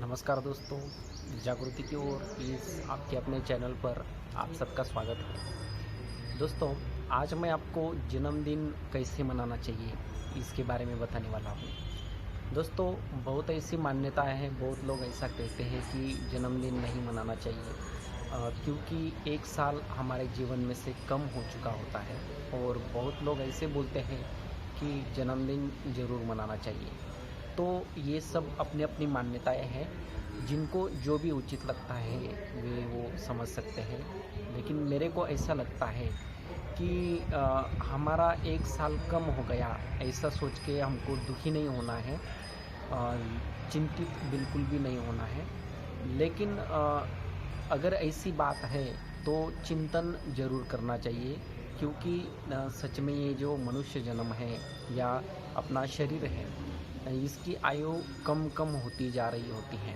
नमस्कार दोस्तों, जागृति की ओर इस आपके अपने चैनल पर आप सबका स्वागत है। दोस्तों, आज मैं आपको जन्मदिन कैसे मनाना चाहिए इसके बारे में बताने वाला हूँ। दोस्तों, बहुत ऐसी मान्यताएं हैं, बहुत लोग ऐसा कहते हैं कि जन्मदिन नहीं मनाना चाहिए क्योंकि एक साल हमारे जीवन में से कम हो चुका होता है और बहुत लोग ऐसे बोलते हैं कि जन्मदिन ज़रूर मनाना चाहिए। तो ये सब अपनी अपनी मान्यताएं हैं, जिनको जो भी उचित लगता है वे वो समझ सकते हैं। लेकिन मेरे को ऐसा लगता है कि हमारा एक साल कम हो गया, ऐसा सोच के हमको दुखी नहीं होना है, चिंतित बिल्कुल भी नहीं होना है। लेकिन अगर ऐसी बात है तो चिंतन ज़रूर करना चाहिए, क्योंकि सच में ये जो मनुष्य जन्म है या अपना शरीर है, इसकी आयु कम कम होती जा रही होती है।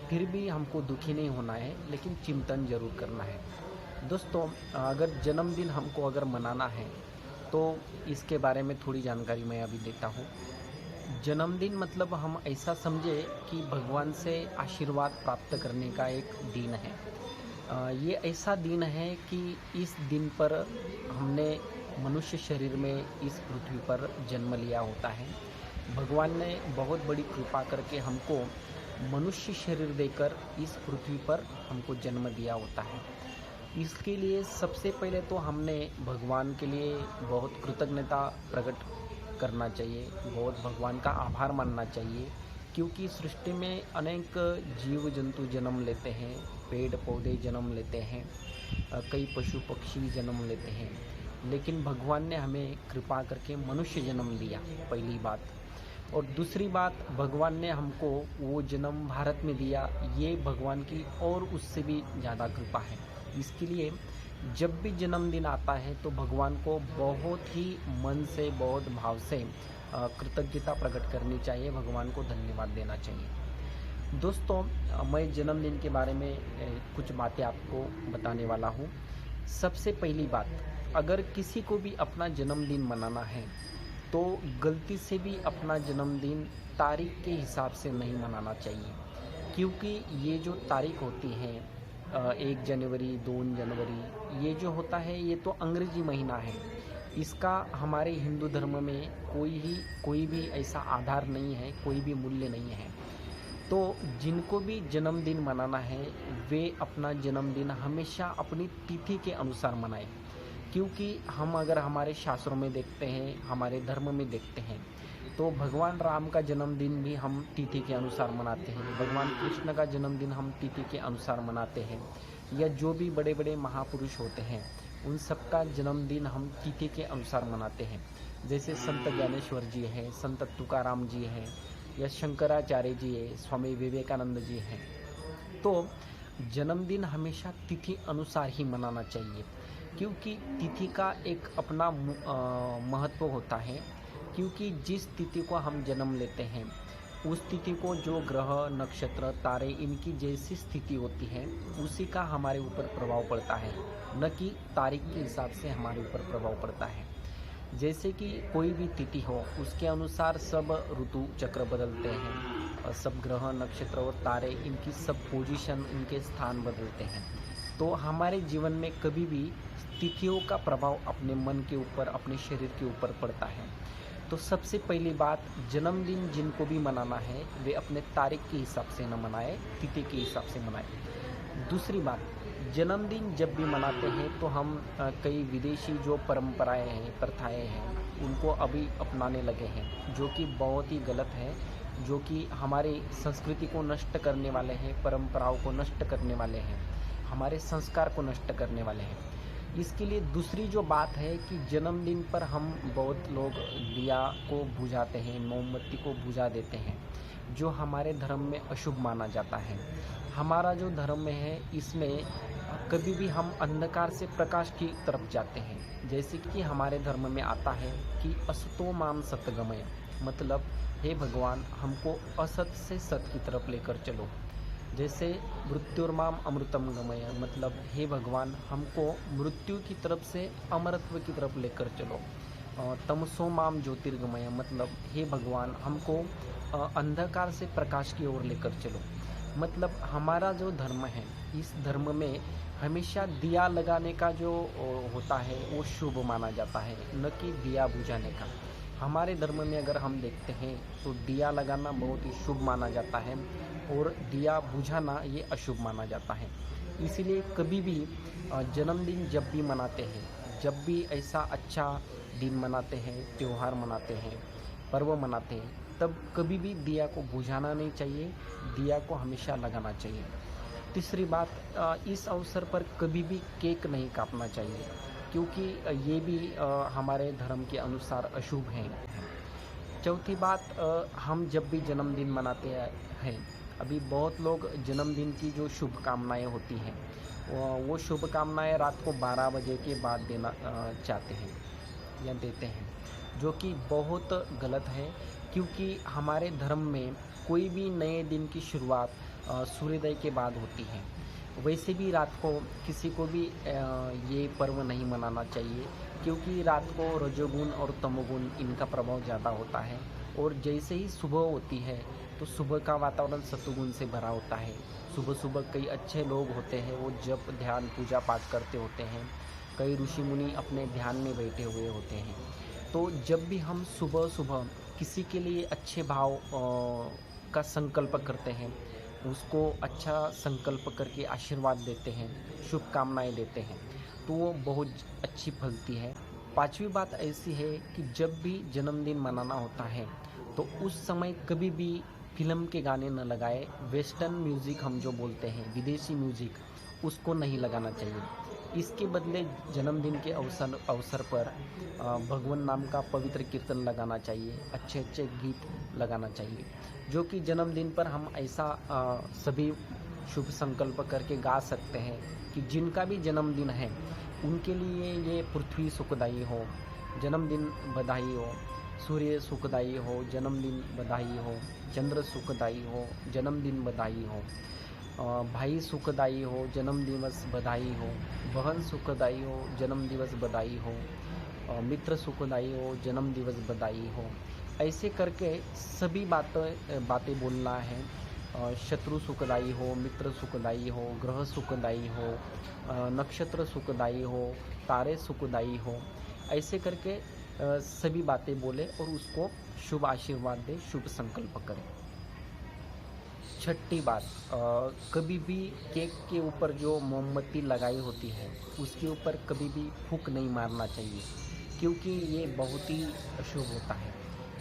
फिर भी हमको दुखी नहीं होना है, लेकिन चिंतन ज़रूर करना है। दोस्तों, अगर जन्मदिन हमको अगर मनाना है तो इसके बारे में थोड़ी जानकारी मैं अभी देता हूँ। जन्मदिन मतलब हम ऐसा समझे कि भगवान से आशीर्वाद प्राप्त करने का एक दिन है। ये ऐसा दिन है कि इस दिन पर हमने मनुष्य शरीर में इस पृथ्वी पर जन्म लिया होता है। भगवान ने बहुत बड़ी कृपा करके हमको मनुष्य शरीर देकर इस पृथ्वी पर हमको जन्म दिया होता है। इसके लिए सबसे पहले तो हमने भगवान के लिए बहुत कृतज्ञता प्रकट करना चाहिए, बहुत भगवान का आभार मानना चाहिए, क्योंकि सृष्टि में अनेक जीव जंतु जन्म लेते हैं, पेड़ पौधे जन्म लेते हैं, कई पशु पक्षी जन्म लेते हैं, लेकिन भगवान ने हमें कृपा करके मनुष्य जन्म दिया, पहली बात। और दूसरी बात, भगवान ने हमको वो जन्म भारत में दिया, ये भगवान की और उससे भी ज़्यादा कृपा है। इसके लिए जब भी जन्मदिन आता है तो भगवान को बहुत ही मन से, बहुत भाव से कृतज्ञता प्रकट करनी चाहिए, भगवान को धन्यवाद देना चाहिए। दोस्तों, मैं जन्मदिन के बारे में कुछ बातें आपको बताने वाला हूँ। सबसे पहली बात, अगर किसी को भी अपना जन्मदिन मनाना है तो गलती से भी अपना जन्मदिन तारीख के हिसाब से नहीं मनाना चाहिए, क्योंकि ये जो तारीख होती है 1 जनवरी, 2 जनवरी, ये जो होता है ये तो अंग्रेजी महीना है। इसका हमारे हिंदू धर्म में कोई भी ऐसा आधार नहीं है, कोई भी मूल्य नहीं है। तो जिनको भी जन्मदिन मनाना है वे अपना जन्मदिन हमेशा अपनी तिथि के अनुसार मनाएं, क्योंकि हम अगर हमारे शास्त्रों में देखते हैं, हमारे धर्म में देखते हैं, तो भगवान राम का जन्मदिन भी हम तिथि के अनुसार मनाते हैं, भगवान कृष्ण का जन्मदिन हम तिथि के अनुसार मनाते हैं, या जो भी बड़े बड़े महापुरुष होते हैं उन सब का जन्मदिन हम तिथि के अनुसार मनाते हैं। जैसे संत ज्ञानेश्वर जी हैं, संत तुकाराम जी हैं, या शंकराचार्य जी है, स्वामी विवेकानंद जी हैं। तो जन्मदिन हमेशा तिथि अनुसार ही मनाना चाहिए, क्योंकि तिथि का एक अपना महत्व होता है। क्योंकि जिस तिथि को हम जन्म लेते हैं उस तिथि को जो ग्रह, नक्षत्र, तारे, इनकी जैसी स्थिति होती है उसी का हमारे ऊपर प्रभाव पड़ता है, न कि तारीख के हिसाब से हमारे ऊपर प्रभाव पड़ता है। जैसे कि कोई भी तिथि हो उसके अनुसार सब ऋतु चक्र बदलते हैं, सब ग्रह, नक्षत्र और तारे, इनकी सब पोजीशन, इनके स्थान बदलते हैं। तो हमारे जीवन में कभी भी तिथियों का प्रभाव अपने मन के ऊपर, अपने शरीर के ऊपर पड़ता है। तो सबसे पहली बात, जन्मदिन जिनको भी मनाना है वे अपने तारीख के हिसाब से न मनाए, तिथि के हिसाब से मनाए। दूसरी बात, जन्मदिन जब भी मनाते हैं तो हम कई विदेशी जो परंपराएं हैं, प्रथाएं हैं, उनको अभी अपनाने लगे हैं, जो कि बहुत ही गलत है, जो कि हमारी संस्कृति को नष्ट करने वाले हैं, परंपराओं को नष्ट करने वाले हैं, हमारे संस्कार को नष्ट करने वाले हैं। इसके लिए दूसरी जो बात है कि जन्मदिन पर हम बहुत लोग दिया को बुझाते हैं, मोमबत्ती को बुझा देते हैं, जो हमारे धर्म में अशुभ माना जाता है। हमारा जो धर्म है इसमें कभी भी हम अंधकार से प्रकाश की तरफ जाते हैं। जैसे कि हमारे धर्म में आता है कि असतो माम सतगमय, मतलब हे भगवान हमको असत से सत की तरफ लेकर चलो। जैसे मृत्युर्माम अमृतम गमय, मतलब हे भगवान हमको मृत्यु की तरफ से अमरत्व की तरफ लेकर चलो। तमसो माम ज्योतिर्गमय, मतलब हे भगवान हमको अंधकार से प्रकाश की ओर लेकर चलो। मतलब हमारा जो धर्म है, इस धर्म में हमेशा दिया लगाने का जो होता है वो शुभ माना जाता है, न कि दिया बुझाने का। हमारे धर्म में अगर हम देखते हैं तो दिया लगाना बहुत ही शुभ माना जाता है और दिया बुझाना ये अशुभ माना जाता है। इसीलिए कभी भी जन्मदिन जब भी मनाते हैं, जब भी ऐसा अच्छा दिन मनाते हैं, त्यौहार मनाते हैं, पर्व मनाते हैं, तब कभी भी दिया को बुझाना नहीं चाहिए, दिया को हमेशा लगाना चाहिए। तीसरी बात, इस अवसर पर कभी भी केक नहीं काटना चाहिए, क्योंकि ये भी हमारे धर्म के अनुसार अशुभ है। चौथी बात, हम जब भी जन्मदिन मनाते हैं, अभी बहुत लोग जन्मदिन की जो शुभकामनाएं होती हैं वो शुभकामनाएं रात को 12 बजे के बाद देना चाहते हैं या देते हैं, जो कि बहुत गलत है। क्योंकि हमारे धर्म में कोई भी नए दिन की शुरुआत सूर्योदय के बाद होती है। वैसे भी रात को किसी को भी ये पर्व नहीं मनाना चाहिए, क्योंकि रात को रजोगुण और तमोगुण इनका प्रभाव ज़्यादा होता है, और जैसे ही सुबह होती है तो सुबह का वातावरण सतुगुण से भरा होता है। सुबह सुबह कई अच्छे लोग होते हैं, वो जप ध्यान पूजा पाठ करते होते हैं। कई ऋषि मुनि अपने ध्यान में बैठे हुए होते हैं। तो जब भी हम सुबह सुबह किसी के लिए अच्छे भाव का संकल्प करते हैं, उसको अच्छा संकल्प करके आशीर्वाद देते हैं, शुभकामनाएं देते हैं, तो वो बहुत अच्छी फलती है। पांचवी बात ऐसी है कि जब भी जन्मदिन मनाना होता है तो उस समय कभी भी फिल्म के गाने न लगाए। वेस्टर्न म्यूज़िक हम जो बोलते हैं, विदेशी म्यूज़िक, उसको नहीं लगाना चाहिए। इसके बदले जन्मदिन के अवसर पर भगवान नाम का पवित्र कीर्तन लगाना चाहिए, अच्छे अच्छे गीत लगाना चाहिए, जो कि जन्मदिन पर हम ऐसा सभी शुभ संकल्प करके गा सकते हैं कि जिनका भी जन्मदिन है उनके लिए ये पृथ्वी सुखदायी हो, जन्मदिन बधाई हो, सूर्य सुखदायी हो, जन्मदिन बधाई हो, चंद्र सुखदायी हो, जन्मदिन बधाई हो, भाई सुखदायी हो, जन्म दिवस बधाई हो, बहन सुखदायी हो, जन्म दिवस बधाई हो, मित्र सुखदायी हो, जन्म दिवस बधाई हो। ऐसे करके सभी बातें बोलना है। शत्रु सुखदायी हो, मित्र सुखदायी हो, ग्रह सुखदायी हो, नक्षत्र सुखदायी हो, तारे सुखदायी हो। ऐसे करके सभी बातें बोले और उसको शुभ आशीर्वाद दे, शुभ संकल्प करें। छठी बात, कभी भी केक के ऊपर जो मोमबत्ती लगाई होती है उसके ऊपर कभी भी फूंक नहीं मारना चाहिए, क्योंकि ये बहुत ही अशुभ होता है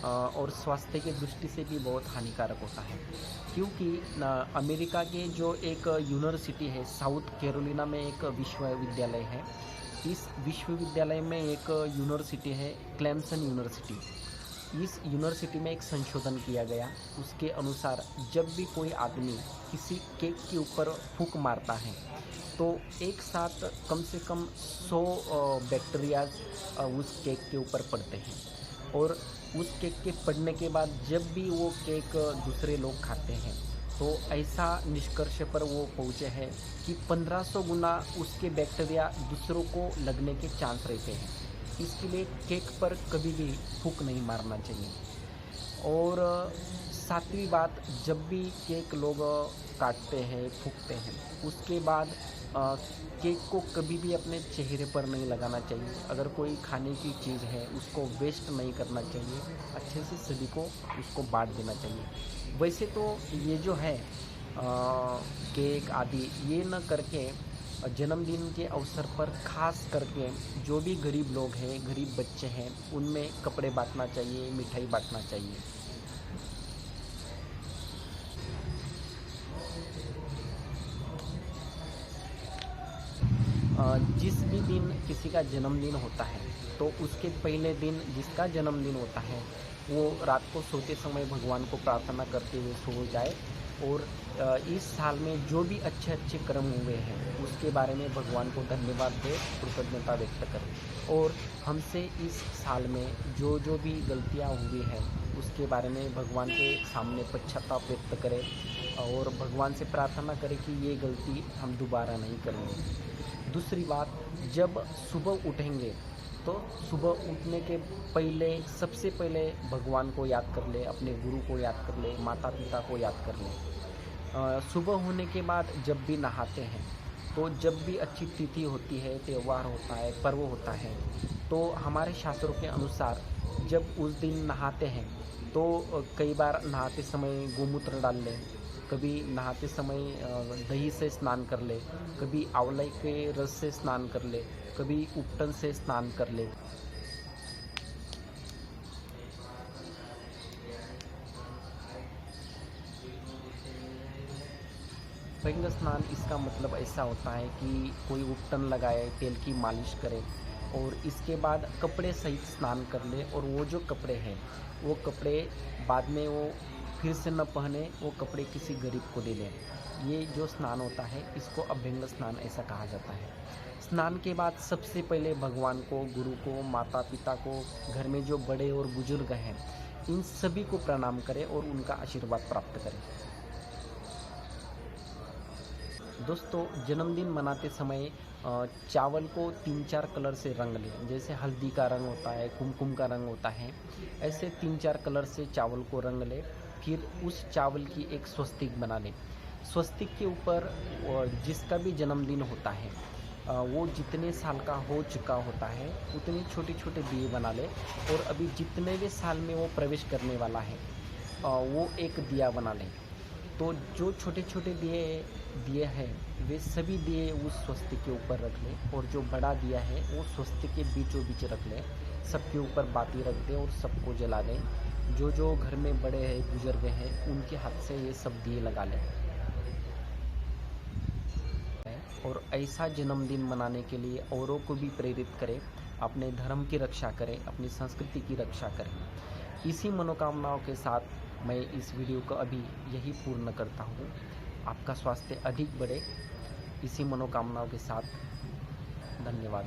और स्वास्थ्य के दृष्टि से भी बहुत हानिकारक होता है। क्योंकि अमेरिका के जो एक यूनिवर्सिटी है, साउथ कैरोलिना में एक विश्वविद्यालय है। इस विश्वविद्यालय में एक यूनिवर्सिटी है, क्लेमसन यूनिवर्सिटी। इस यूनिवर्सिटी में एक संशोधन किया गया, उसके अनुसार जब भी कोई आदमी किसी केक के ऊपर फूंक मारता है तो एक साथ कम से कम 100 बैक्टीरिया उस केक के ऊपर पड़ते हैं, और उस केक के पड़ने के बाद जब भी वो केक दूसरे लोग खाते हैं तो ऐसा निष्कर्ष पर वो पहुँचे हैं कि 1500 गुना उसके बैक्टीरिया दूसरों को लगने के चांस रहते हैं। इसके लिए केक पर कभी भी फूंक नहीं मारना चाहिए। और सातवीं बात, जब भी केक लोग काटते हैं, फूंकते हैं, उसके बाद केक को कभी भी अपने चेहरे पर नहीं लगाना चाहिए। अगर कोई खाने की चीज़ है उसको वेस्ट नहीं करना चाहिए, अच्छे से सभी को उसको बांट देना चाहिए। वैसे तो ये जो है केक आदि ये न करके जन्मदिन के अवसर पर खास करके जो भी गरीब लोग हैं, गरीब बच्चे हैं, उनमें कपड़े बांटना चाहिए, मिठाई बांटना चाहिए। जिस भी दिन किसी का जन्मदिन होता है तो उसके पहले दिन जिसका जन्मदिन होता है वो रात को सोते समय भगवान को प्रार्थना करते हुए सो जाए, और इस साल में जो भी अच्छे अच्छे कर्म हुए हैं उसके बारे में भगवान को धन्यवाद दे, कृतज्ञता व्यक्त करें, और हमसे इस साल में जो जो भी गलतियां हुई हैं उसके बारे में भगवान के सामने पश्चाताप व्यक्त करें, और भगवान से प्रार्थना करें कि ये गलती हम दोबारा नहीं करेंगे। दूसरी बात, जब सुबह उठेंगे तो सुबह उठने के पहले सबसे पहले भगवान को याद कर ले, अपने गुरु को याद कर ले, माता पिता को याद कर ले। सुबह होने के बाद जब भी नहाते हैं, तो जब भी अच्छी तिथि होती है, त्यौहार होता है, पर्व होता है, तो हमारे शास्त्रों के अनुसार जब उस दिन नहाते हैं तो कई बार नहाते समय गोमूत्र डाल लें, कभी नहाते समय दही से स्नान कर ले, कभी आंवले के रस से स्नान कर ले, कभी उपटन से स्नान कर ले। अभ्यंग स्नान इसका मतलब ऐसा होता है कि कोई उपटन लगाए, तेल की मालिश करे और इसके बाद कपड़े सहित स्नान कर ले, और वो जो कपड़े हैं वो कपड़े बाद में वो फिर से न पहने, वो कपड़े किसी गरीब को दे दें। ये जो स्नान होता है इसको अभ्यंग स्नान ऐसा कहा जाता है। स्नान के बाद सबसे पहले भगवान को, गुरु को, माता पिता को, घर में जो बड़े और बुजुर्ग हैं इन सभी को प्रणाम करें और उनका आशीर्वाद प्राप्त करें। दोस्तों, जन्मदिन मनाते समय चावल को 3-4 कलर से रंग लें। जैसे हल्दी का रंग होता है, कुमकुम का रंग होता है, ऐसे 3-4 कलर से चावल को रंग लें। फिर उस चावल की एक स्वस्तिक बना लें। स्वस्तिक के ऊपर जिसका भी जन्मदिन होता है वो जितने साल का हो चुका होता है उतने छोटे छोटे दिए बना ले, और अभी जितने भी साल में वो प्रवेश करने वाला है वो एक दिया बना लें। तो जो छोटे छोटे दिए हैं वे सभी दिए उस स्वस्तिक के ऊपर रख लें, और जो बड़ा दिया है वो स्वस्तिक के बीचों बीच रख लें। सबके ऊपर बाती रख दें और सबको जला दें। जो घर में बड़े हैं, बुजुर्ग हैं, उनके हाथ से ये सब दिए लगा लें। और ऐसा जन्मदिन मनाने के लिए औरों को भी प्रेरित करें, अपने धर्म की रक्षा करें, अपनी संस्कृति की रक्षा करें। इसी मनोकामनाओं के साथ मैं इस वीडियो को अभी यही पूर्ण करता हूँ। आपका स्वास्थ्य अधिक बढ़े, इसी मनोकामनाओं के साथ धन्यवाद।